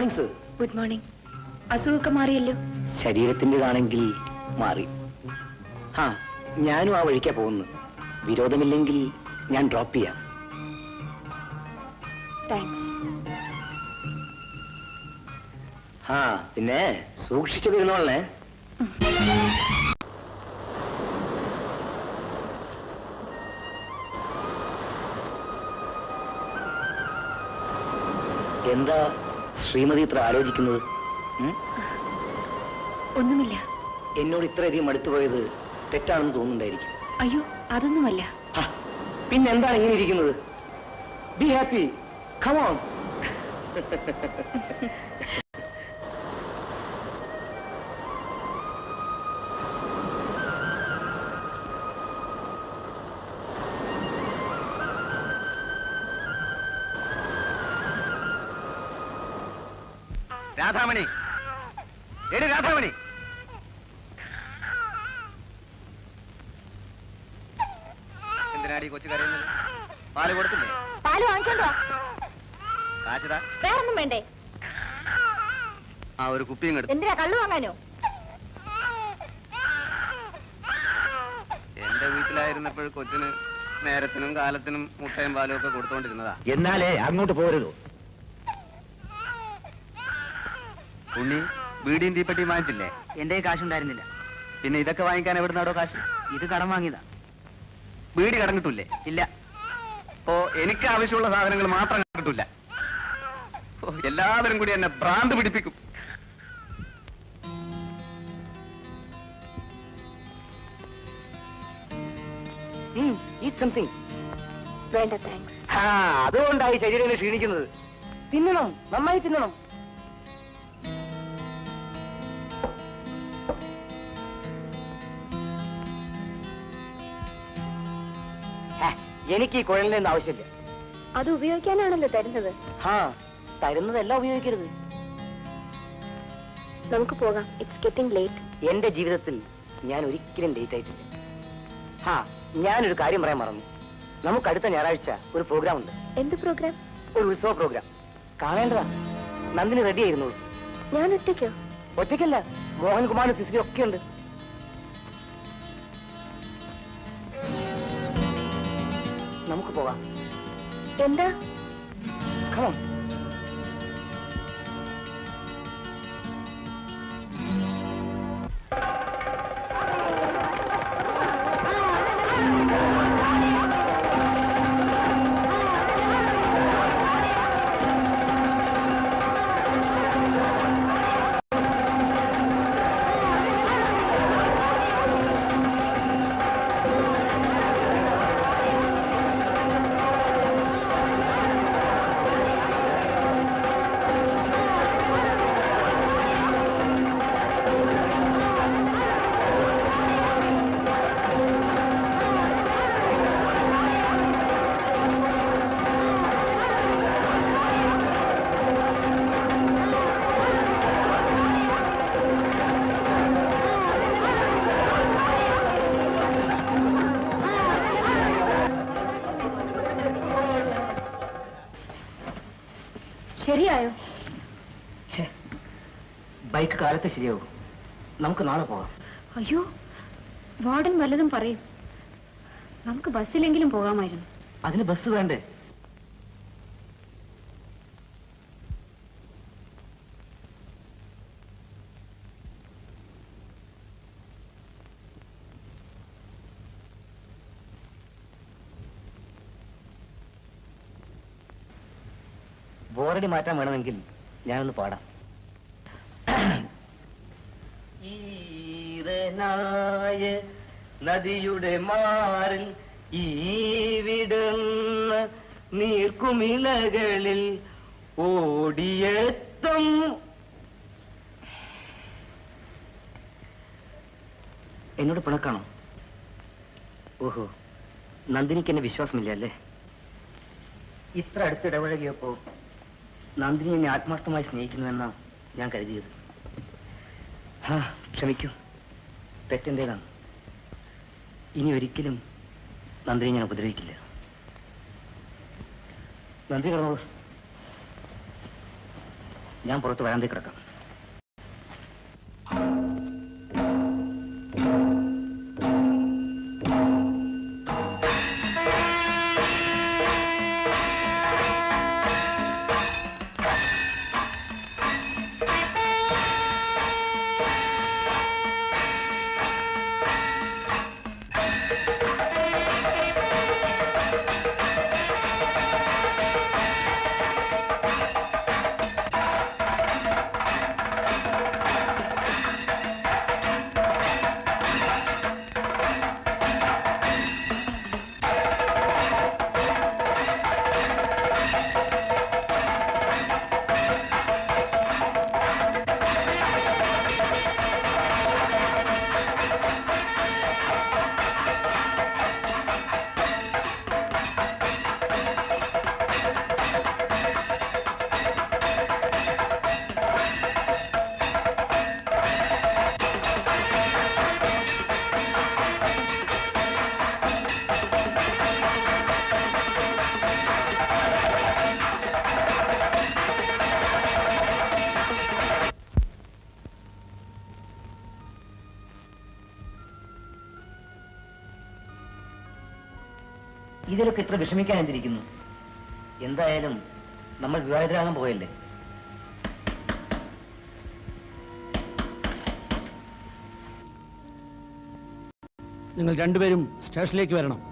Morning sir. Good morning. അസുഖമൊക്കെ മാറിയല്ലോ? ശരീരത്തിൻ്റെതാണെങ്കിൽ മാറി. ഞാനും ആ വഴിക്കാ പോകുന്നു. വിരോധമില്ലെങ്കിൽ ഞാൻ ഡ്രോപ്പ് ചെയ്യാം. താങ്ക്സ്. പിന്നെ സൂക്ഷിച്ചൊക്കെ ഇരുന്നോളേ. എന്താ ശ്രീമതി ഇത്ര ആലോചിക്കുന്നത്? ഒന്നുമില്ല. എന്നോട് ഇത്രയധികം അടുത്തുപോയത് തെറ്റാണെന്ന് തോന്നുന്നുണ്ടായിരിക്കും. അയ്യോ, അതൊന്നുമല്ല. പിന്നെന്താണ് ഇങ്ങനെ ഇരിക്കുന്നത്? Be happy, come on. Radhamani, എടി രാധാമണി, എന്തിനാടി കൊച്ചു കരയുന്നത്? പാല് കൊടുത്തില്ലേ? പാല് വാങ്ങിച്ചോണ്ടോ? കാശിതാ. വേറൊന്നും വേണ്ടേ? ഒരു കുപ്പിയും എടുത്തു. എന്തിനാ, കള്ളു വാങ്ങാനോ? എന്റെ വീട്ടിലായിരുന്നപ്പോൾ കൊച്ചിന് നേരത്തിനും കാലത്തിനും മുട്ടയും പാലും ഒക്കെ കൊടുത്തോണ്ടിരുന്നതാ. എന്നാലേ അങ്ങോട്ട് പോരുതോ? ഉണ്ണി വീടിയും തീപ്പെട്ടിയും വാങ്ങിച്ചില്ലേ? എന്റെ കാശുണ്ടായിരുന്നില്ല. പിന്നെ ഇതൊക്കെ വാങ്ങിക്കാൻ എവിടുന്നാടോ കാശ്? ഇത് കടം വാങ്ങിയതാ. വീട് കടം കിട്ടൂലേ? ഇല്ല. ഓ, എനിക്ക് ആവശ്യമുള്ള സാധനങ്ങൾ മാത്രം കിട്ടൂല. എല്ലാവരും കൂടി എന്നെ ഭ്രാന്ത് പിടിപ്പിക്കും. വേണ്ട, താങ്ക്സ്. അതുകൊണ്ടായി ശരീരം ക്ഷീണിക്കുന്നത്. തിന്നണം, നന്നായി തിന്നണം. എനിക്ക് ഈ കുഴലിന്റെ ഒന്നും ആവശ്യമില്ല. അത് ഉപയോഗിക്കാനാണല്ലോ തരുന്നത്. തരുന്നതെല്ലാം ഉപയോഗിക്കരുത്. നമുക്ക് പോകാം. It's getting late. എന്റെ ജീവിതത്തിൽ ഞാൻ ഒരിക്കലും ലേറ്റ് ആയിട്ടില്ല. ഞാനൊരു കാര്യം പറയാൻ മറന്നു. നമുക്ക് അടുത്ത ഞായറാഴ്ച ഒരു പ്രോഗ്രാം ഉണ്ട്. എന്ത് പ്രോഗ്രാം? ഒരു ഉത്സവ പ്രോഗ്രാം. കാണേണ്ടതാ. നന്ദിനി റെഡി ആയിരുന്നുള്ളൂ. ഞാൻ ഒറ്റയ്ക്കോ? ഒറ്റയ്ക്കല്ല, മോഹൻകുമാറും സിസിലും ഒക്കെ ഉണ്ട്. നമുക്ക് പോകാം. എന്താ? Come on. ശരിയായോ? ബൈക്ക് കാലത്ത് ശരിയാവും. നമുക്ക് നാളെ പോകാം. അയ്യോ, വാർഡൻ വല്ലതും പറയും. നമുക്ക് ബസ്സിലെങ്കിലും പോകാമായിരുന്നു. അതിന് ബസ് വേണ്ടേ? ബോറടി മാറ്റാൻ വേണമെങ്കിൽ ഞാനൊന്ന് പാടാം. ഈരനായ നദിയുടെ മാറിൽ ഈ വിടുന്ന നീർക്കുമിളകളിൽ ഓടിയെത്തും. എന്നോട് പിണക്കാണോ? ഓഹോ, നന്ദിനിക്ക് എന്നെ വിശ്വാസമില്ല അല്ലേ? ഇത്ര അടുത്തിടപഴകിയപ്പോ നന്ദിനി എന്നെ ആത്മാർത്ഥമായി സ്നേഹിക്കുന്നുവെന്നാണ് ഞാൻ കരുതിയത്. ക്ഷമിക്കൂ, തെറ്റെന്റേതാണ്. ഇനി ഒരിക്കലും നന്ദിനി ഞാൻ ഉപദ്രവിക്കില്ല. നന്ദി കിടന്നോളൂ. ഞാൻ പുറത്ത് വരാന്തേ കിടക്കാം. ഇതിലൊക്കെ ഇത്ര വിഷമിക്കാൻ എന്തിരിക്കുന്നു? എന്തായാലും നമ്മൾ വിവാഹിതരാകാൻ പോയല്ലേ. നിങ്ങൾ രണ്ടുപേരും സ്റ്റേഷനിലേക്ക് വരണം.